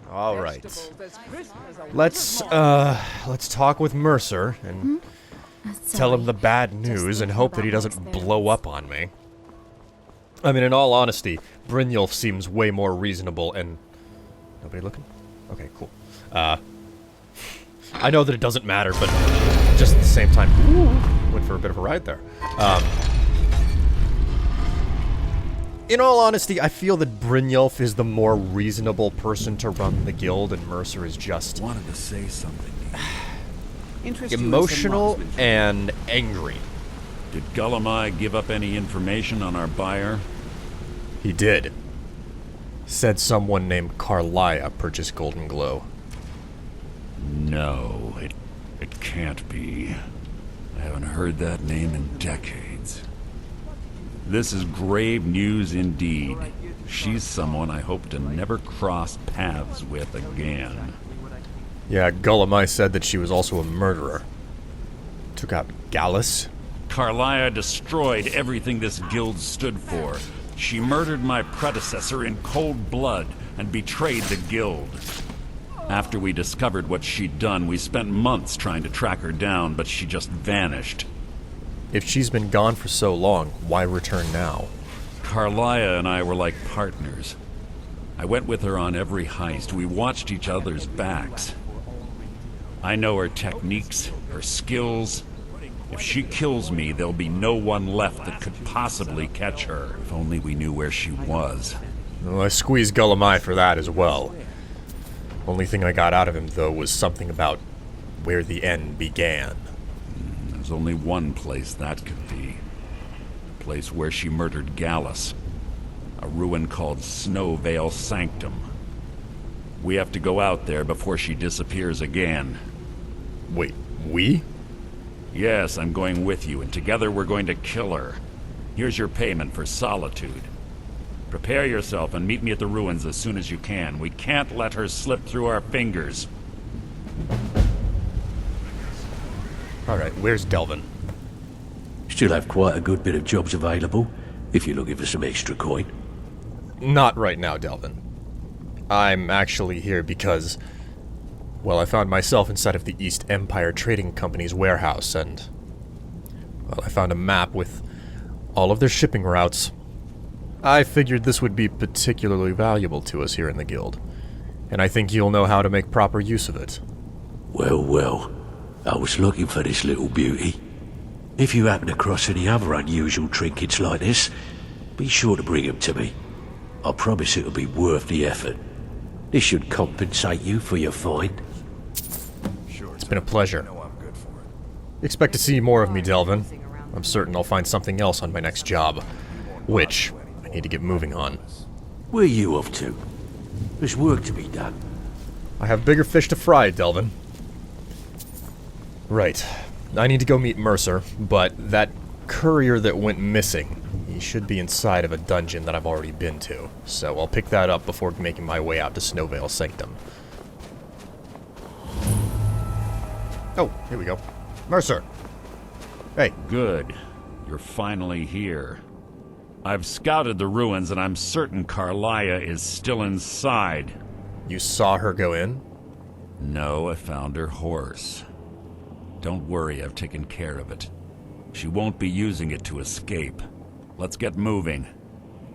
All right. Let's talk with Mercer and tell him the bad news and hope that he doesn't blow up on me. I mean, in all honesty, Brynjolf seems way more reasonable and... Nobody looking? Okay, cool. I know that it doesn't matter, but just at the same time... Ooh, went for a bit of a ride there. In all honesty, I feel that Brynjolf is the more reasonable person to run the guild, and Mercer is just... Wanted to say something. emotional and angry. Did Gullamai give up any information on our buyer? He did. Said someone named Carlia purchased Golden Glow. No, it can't be. I haven't heard that name in decades. This is grave news indeed. She's someone I hope to never cross paths with again. Yeah, Gullamai said that she was also a murderer. Took out Gallus. Carlia destroyed everything this guild stood for. She murdered my predecessor in cold blood and betrayed the guild. After we discovered what she'd done, we spent months trying to track her down, but she just vanished. If she's been gone for so long, why return now? Carlia and I were like partners. I went with her on every heist. We watched each other's backs. I know her techniques, her skills. If she kills me, there'll be no one left that could possibly catch her. If only we knew where she was. Well, I squeezed Gullamai for that as well. Only thing I got out of him, though, was something about where the end began. There's only one place that could be. The place where she murdered Gallus. A ruin called Snowvale Sanctum. We have to go out there before she disappears again. Wait, we? Yes, I'm going with you, and together we're going to kill her. Here's your payment for solitude. Prepare yourself and meet me at the ruins as soon as you can. We can't let her slip through our fingers. Alright, where's Delvin? Still have quite a good bit of jobs available, if you're looking for some extra coin. Not right now, Delvin. I'm actually here because... well, I found myself inside of the East Empire Trading Company's warehouse, and... well, I found a map with all of their shipping routes. I figured this would be particularly valuable to us here in the guild, and I think you'll know how to make proper use of it. Well, I was looking for this little beauty. If you happen across any other unusual trinkets like this, be sure to bring them to me. I promise it'll be worth the effort. This should compensate you for your find. It's been a pleasure. Expect to see more of me, Delvin. I'm certain I'll find something else on my next job, which I need to get moving on. Where are you off to? There's work to be done. I have bigger fish to fry, Delvin. Right. I need to go meet Mercer, but that courier that went missing, he should be inside of a dungeon that I've already been to, so I'll pick that up before making my way out to Snowvale Sanctum. Oh, here we go. Mercer! Hey. Good. You're finally here. I've scouted the ruins and I'm certain Carlia is still inside. You saw her go in? No, I found her horse. Don't worry, I've taken care of it. She won't be using it to escape. Let's get moving.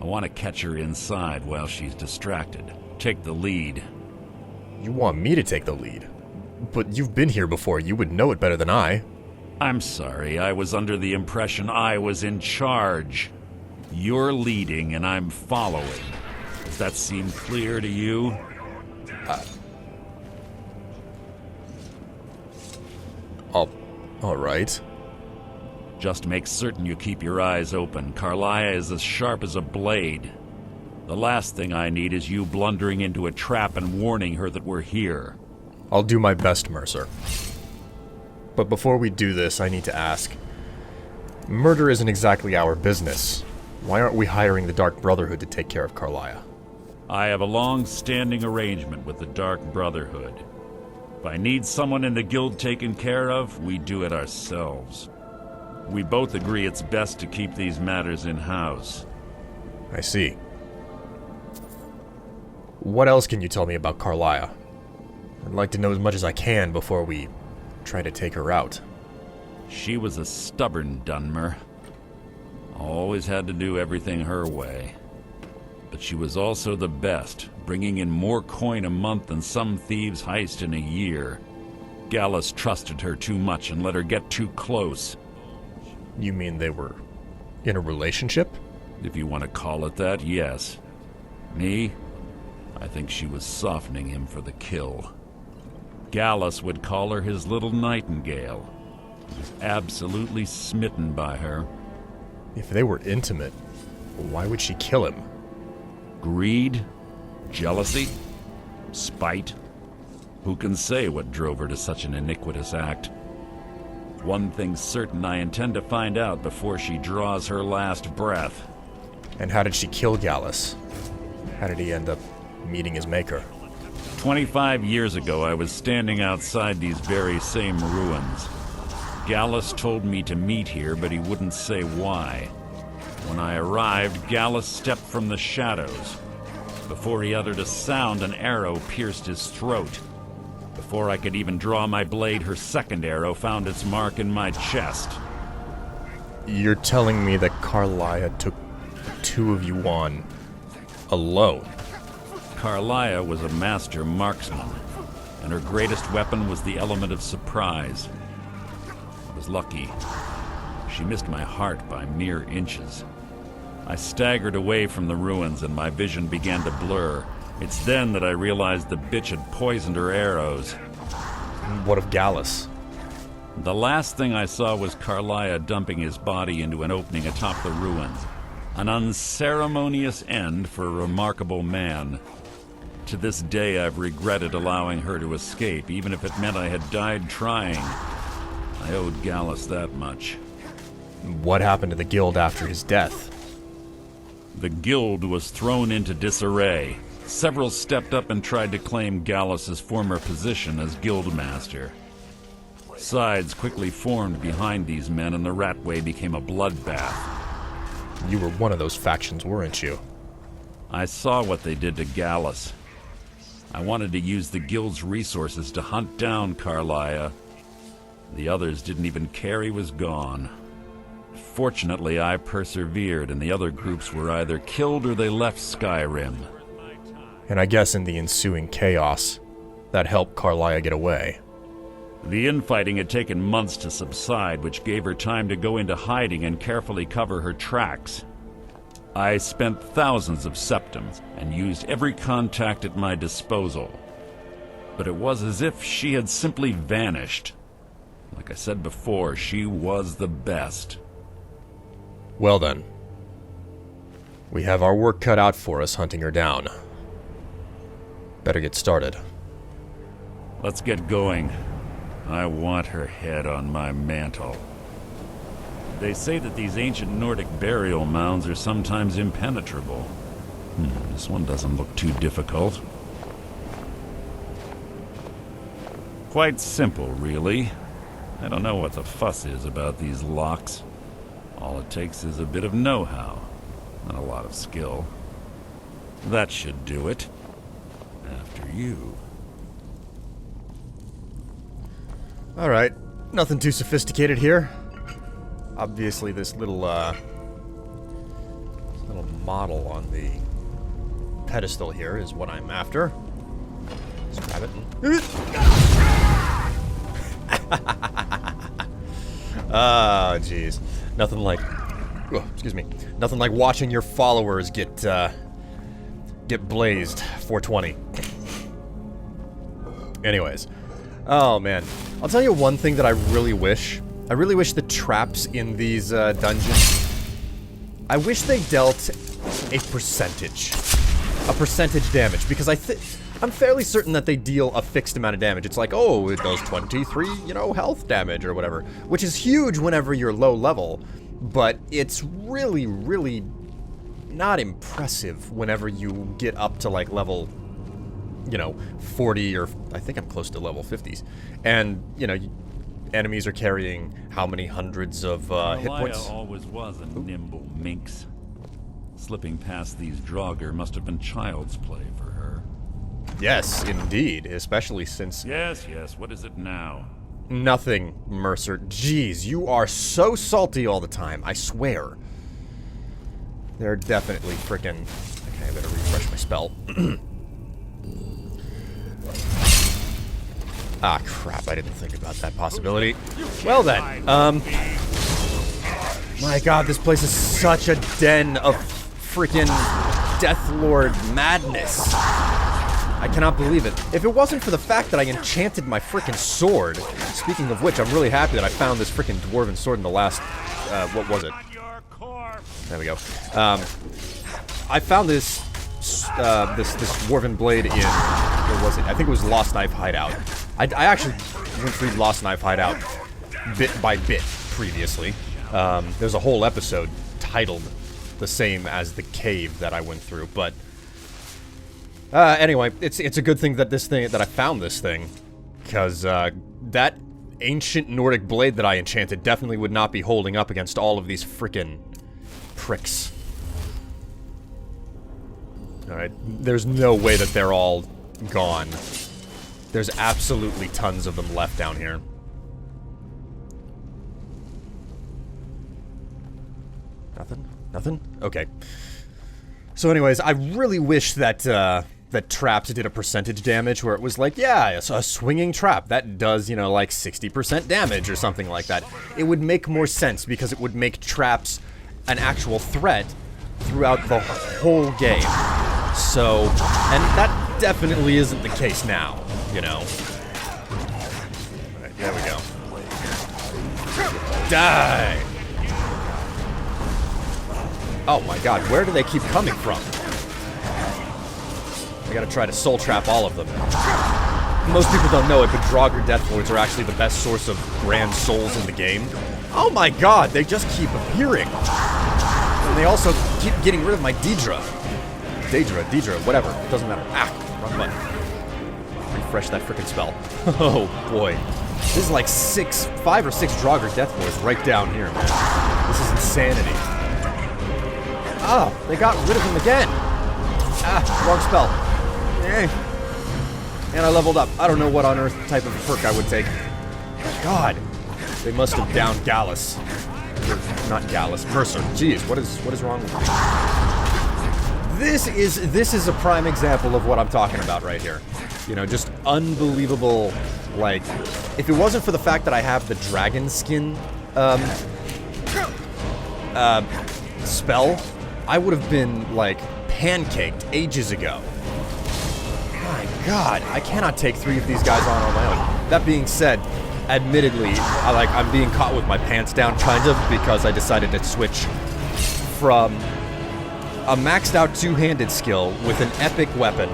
I want to catch her inside while she's distracted. Take the lead. You want me to take the lead? But you've been here before, you would know it better than I. I'm sorry, I was under the impression I was in charge. You're leading and I'm following. Does that seem clear to you? All right. Just make certain you keep your eyes open. Carlia is as sharp as a blade. The last thing I need is you blundering into a trap and warning her that we're here. I'll do my best, Mercer. But before we do this, I need to ask. Murder isn't exactly our business. Why aren't we hiring the Dark Brotherhood to take care of Carlia? I have a long-standing arrangement with the Dark Brotherhood. If I need someone in the guild taken care of, we do it ourselves. We both agree it's best to keep these matters in-house. I see. What else can you tell me about Carlia? I'd like to know as much as I can before we try to take her out. She was a stubborn Dunmer. Always had to do everything her way. But she was also the best, bringing in more coin a month than some thieves heist in a year. Gallus trusted her too much and let her get too close. You mean they were in a relationship? If you want to call it that, yes. Me? I think she was softening him for the kill. Gallus would call her his little nightingale. He was absolutely smitten by her. If they were intimate, why would she kill him? Greed? Jealousy? Spite? Who can say what drove her to such an iniquitous act? One thing's certain, I intend to find out before she draws her last breath. And how did she kill Gallus? How did he end up meeting his maker? 25 years ago, I was standing outside these very same ruins. Gallus told me to meet here, but he wouldn't say why. When I arrived, Gallus stepped from the shadows. Before he uttered a sound, an arrow pierced his throat. Before I could even draw my blade, her second arrow found its mark in my chest. You're telling me that Carlia took the two of you on alone? Carlia was a master marksman, and her greatest weapon was the element of surprise. I was lucky. She missed my heart by mere inches. I staggered away from the ruins and my vision began to blur. It's then that I realized the bitch had poisoned her arrows. What of Gallus? The last thing I saw was Carlia dumping his body into an opening atop the ruins. An unceremonious end for a remarkable man. To this day, I've regretted allowing her to escape, even if it meant I had died trying. I owed Gallus that much. What happened to the guild after his death? The guild was thrown into disarray. Several stepped up and tried to claim Gallus's former position as guildmaster. Sides quickly formed behind these men, and the Ratway became a bloodbath. You were one of those factions, weren't you? I saw what they did to Gallus. I wanted to use the guild's resources to hunt down Carlia. The others didn't even care he was gone. Fortunately, I persevered, and the other groups were either killed or they left Skyrim. And I guess in the ensuing chaos, that helped Carlia get away. The infighting had taken months to subside, which gave her time to go into hiding and carefully cover her tracks. I spent thousands of septums and used every contact at my disposal. But it was as if she had simply vanished. Like I said before, she was the best. Well then, we have our work cut out for us hunting her down. Better get started. Let's get going. I want her head on my mantle. They say that these ancient Nordic burial mounds are sometimes impenetrable. This one doesn't look too difficult. Quite simple, really. I don't know what the fuss is about these locks. All it takes is a bit of know-how, and a lot of skill. That should do it. After you. Alright, nothing too sophisticated here. Obviously this little model on the pedestal here is what I'm after. Let's grab it. Ah, jeez. Nothing like... oh, excuse me. Nothing like watching your followers get blazed 420. Anyways. Oh, man. I'll tell you one thing that I really wish. I really wish the traps in these dungeons... I wish they dealt a percentage. A percentage damage, because I'm fairly certain that they deal a fixed amount of damage. It's like, oh, it does 23, health damage or whatever. Which is huge whenever you're low level. But it's really, really not impressive whenever you get up to, like, level... 40 or I think I'm close to level 50s. And, enemies are carrying how many hundreds of hit points? Carlia always was a nimble minx. Slipping past these Draugr must have been child's play for her. Yes, indeed. Especially since... Yes, what is it now? Nothing, Mercer. Jeez, you are so salty all the time, I swear. They're definitely frickin'... Okay, I better refresh my spell. Ah, crap, I didn't think about that possibility. Well then, my god, this place is such a den of frickin' Deathlord madness. I cannot believe it. If it wasn't for the fact that I enchanted my frickin' sword, speaking of which, I'm really happy that I found this frickin' dwarven sword in the last, what was it? There we go. I found this, this dwarven blade in, where was it? I think it was Lost Knife Hideout. I actually went through Lost Knife Hideout bit by bit previously. There's a whole episode titled the same as the cave that I went through, but anyway, it's a good thing that I found this thing, because that ancient Nordic blade that I enchanted definitely would not be holding up against all of these frickin' pricks. Alright, there's no way that they're all gone. There's absolutely tons of them left down here. Nothing? Nothing? Okay. So anyways, I really wish that, that traps did a percentage damage where it was like, yeah, a swinging trap, that does, you know, like 60% damage or something like that. It would make more sense because it would make traps an actual threat throughout the whole game. So, and that definitely isn't the case now, you know. Alright, there we go. Die! Oh my god, where do they keep coming from? I gotta try to soul trap all of them. Most people don't know it, but Draugr Deathlords are actually the best source of grand souls in the game. Oh my god, they just keep appearing. And they also keep getting rid of my Deidre, whatever, it doesn't matter. Ah, wrong button. Refresh that frickin' spell. Oh boy. This is like 5 or 6 Draugr Deathlords right down here, man. This is insanity. Ah, they got rid of him again. Ah, wrong spell. And I leveled up. I don't know what on earth type of perk I would take. God, they must have downed Gallus. Or, not Gallus, Mercer. Jeez, what is wrong with me? This is a prime example of what I'm talking about right here. You know, just unbelievable. Like, if it wasn't for the fact that I have the dragon skin spell, I would have been like pancaked ages ago. My god, I cannot take 3 of these guys on my own. That being said, admittedly, I'm being caught with my pants down, kind of, because I decided to switch from a maxed out 2-handed skill with an epic weapon.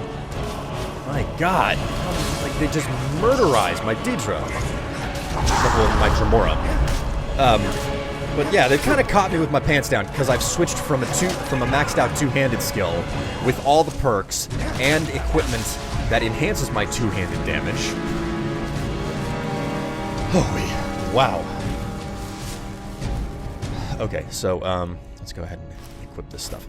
My god, like they just murderized my Deidre. Well, my Dremora. But yeah, they've kind of caught me with my pants down because I've switched from a maxed out 2-handed skill with all the perks and equipment that enhances my 2-handed damage. Holy, wow. Okay, so let's go ahead and equip this stuff.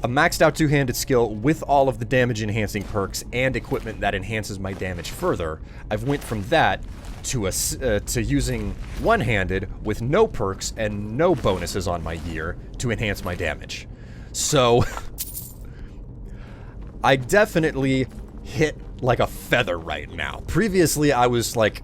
A maxed out 2-handed skill with all of the damage enhancing perks and equipment that enhances my damage further. I've went from that to using one-handed with no perks and no bonuses on my gear to enhance my damage. So I definitely hit like a feather right now. Previously I was like,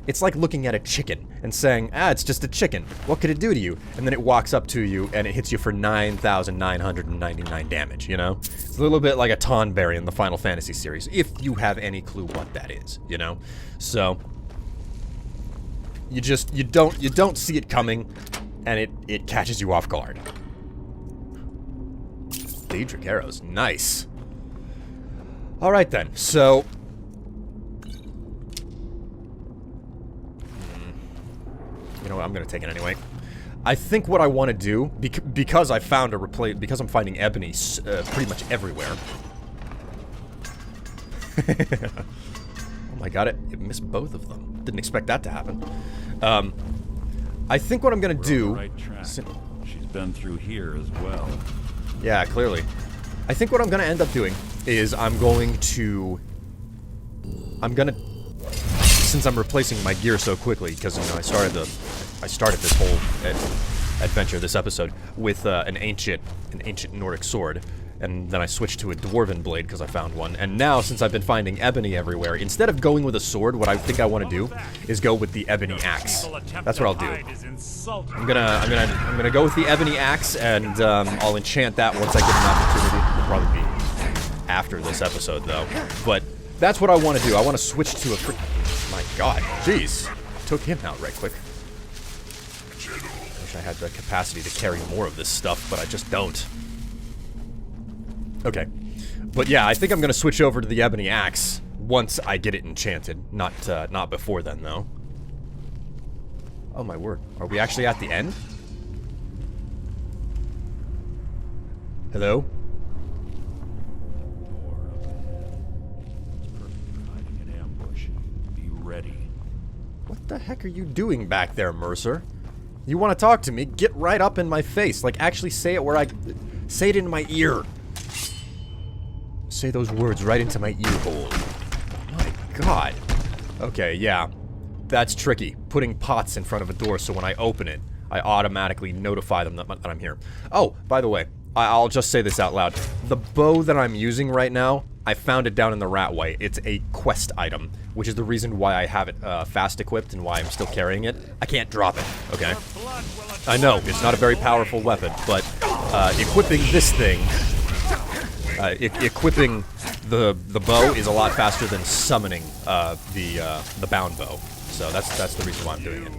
it's like looking at a chicken and saying, it's just a chicken. What could it do to you? And then it walks up to you and it hits you for 9,999 damage, you know? It's a little bit like a Tonberry in the Final Fantasy series, if you have any clue what that is, you know? So you don't see it coming and it catches you off guard. Daedric arrows, nice. Alright then, so you know what, I'm gonna take it anyway. I think what I want to do, because I found because I'm finding ebony pretty much everywhere. Oh my god, it missed both of them. Didn't expect that to happen. I think what I'm gonna do... Right track. She's been through here as well. Yeah, clearly. I think what I'm gonna end up doing is I'm gonna, since I'm replacing my gear so quickly, because you know, I started this whole adventure, this episode, with an ancient Nordic sword, and then I switched to a dwarven blade because I found one. And now, since I've been finding ebony everywhere, instead of going with a sword, what I think I want to do is go with the ebony axe. That's what I'll do. I'm gonna go with the ebony axe, and I'll enchant that once I get an opportunity. It'll probably be after this episode, though. But that's what I want to do. I want to switch to a. My God, jeez, took him out right quick. Wish I had the capacity to carry more of this stuff, but I just don't. Okay, but yeah, I think I'm gonna switch over to the ebony axe once I get it enchanted. Not before then, though. Oh my word, are we actually at the end? Hello? Be ready. What the heck are you doing back there, Mercer? You want to talk to me? Get right up in my face. Like, actually say it where I... Say it in my ear. Say those words right into my ear hole. My God. Okay, yeah. That's tricky. Putting pots in front of a door so when I open it, I automatically notify them that I'm here. Oh, by the way, I'll just say this out loud. The bow that I'm using right now, I found it down in the Ratway. It's a quest item, which is the reason why I have it fast equipped and why I'm still carrying it. I can't drop it, okay? I know, it's not a very powerful weapon, but equipping this thing... equipping the bow is a lot faster than summoning the bound bow. So that's the reason why I'm doing it.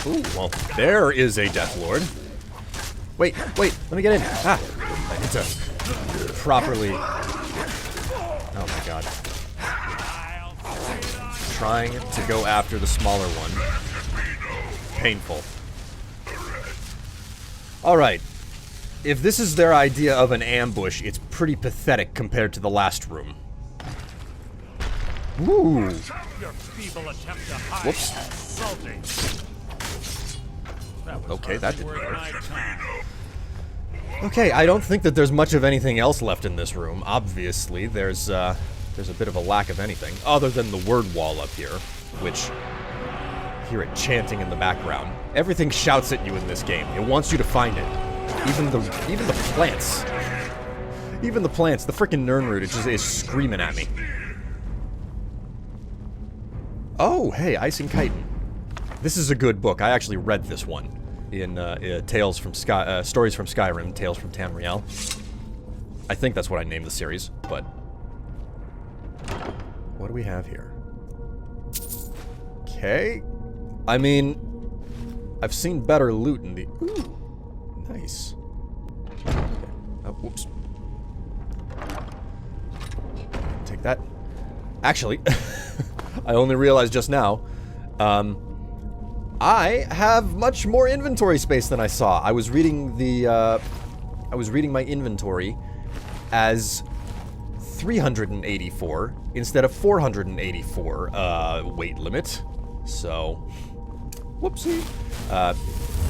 Ooh, well, there is a Death Lord. Wait, let me get in. Ah, I need to properly... Oh my God. Trying to go after the smaller one. Painful. Alright. If this is their idea of an ambush, it's pretty pathetic compared to the last room. Ooh. Whoops. Okay, that didn't work. Okay, I don't think that there's much of anything else left in this room. Obviously, there's a bit of a lack of anything, other than the word wall up here, which... hear it chanting in the background. Everything shouts at you in this game. It wants you to find it. Even the plants. Even the plants. The frickin' Nirnroot is screaming at me. Oh, hey, Ice and Chitin. This is a good book. I actually read this one in Stories from Skyrim, Tales from Tamriel. I think that's what I named the series, but what do we have here? Okay. I mean, I've seen better loot in the... Ooh. Nice. Okay. Oh, whoops. Take that. Actually, I only realized just now, I have much more inventory space than I saw. I was reading my inventory as 384 instead of 484 weight limit. So, whoopsie.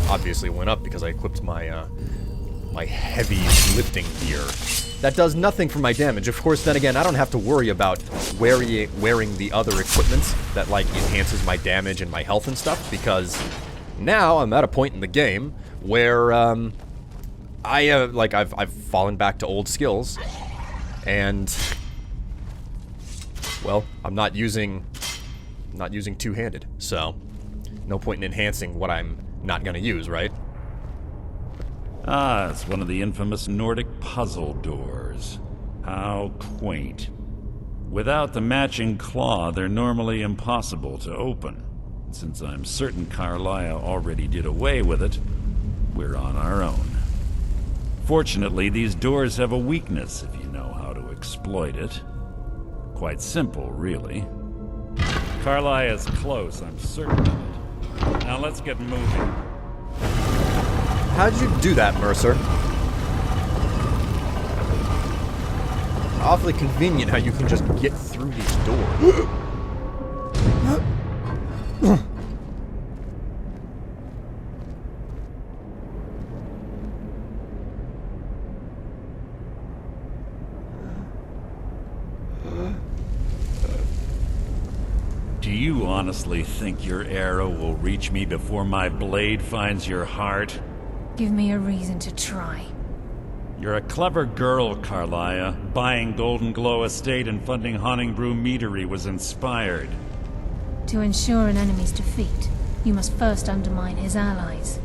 Obviously went up because I equipped my my heavy lifting gear. That does nothing for my damage. Of course, then again, I don't have to worry about wearing the other equipment that, like, enhances my damage and my health and stuff, because now I'm at a point in the game where, I've fallen back to old skills, and, well, I'm not using two-handed, so no point in enhancing what I'm not gonna use, right? Ah, it's one of the infamous Nordic puzzle doors. How quaint. Without the matching claw, they're normally impossible to open. Since I'm certain Carlia already did away with it, we're on our own. Fortunately, these doors have a weakness if you know how to exploit it. Quite simple, really. Carlia is close, I'm certain of it. Now let's get moving. How'd you do that, Mercer? Awfully convenient how you can just get through these doors. you honestly think your arrow will reach me before my blade finds your heart? Give me a reason to try. You're a clever girl, Carlia. Buying Golden Glow Estate and funding Honningbrew Meadery was inspired. To ensure an enemy's defeat, you must first undermine his allies.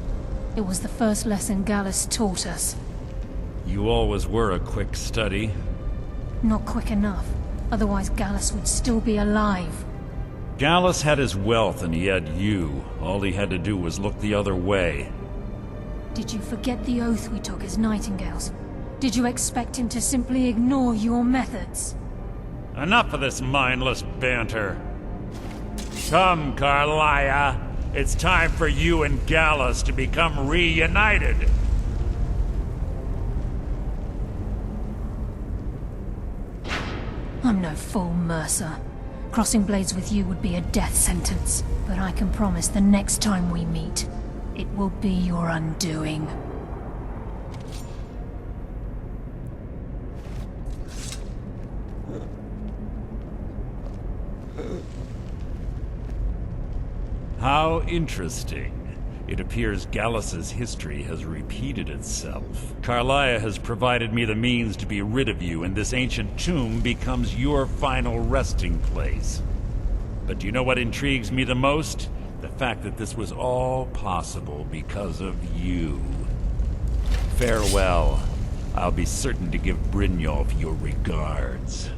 It was the first lesson Gallus taught us. You always were a quick study. Not quick enough, otherwise Gallus would still be alive. Gallus had his wealth and he had you. All he had to do was look the other way. Did you forget the oath we took as Nightingales? Did you expect him to simply ignore your methods? Enough of this mindless banter. Come, Carlia. It's time for you and Gallus to become reunited. I'm no fool, Mercer. Crossing blades with you would be a death sentence. But I can promise the next time we meet, it will be your undoing. How interesting. It appears Gallus's history has repeated itself. Carlia has provided me the means to be rid of you, and this ancient tomb becomes your final resting place. But do you know what intrigues me the most? The fact that this was all possible because of you. Farewell. I'll be certain to give Brynjolf your regards.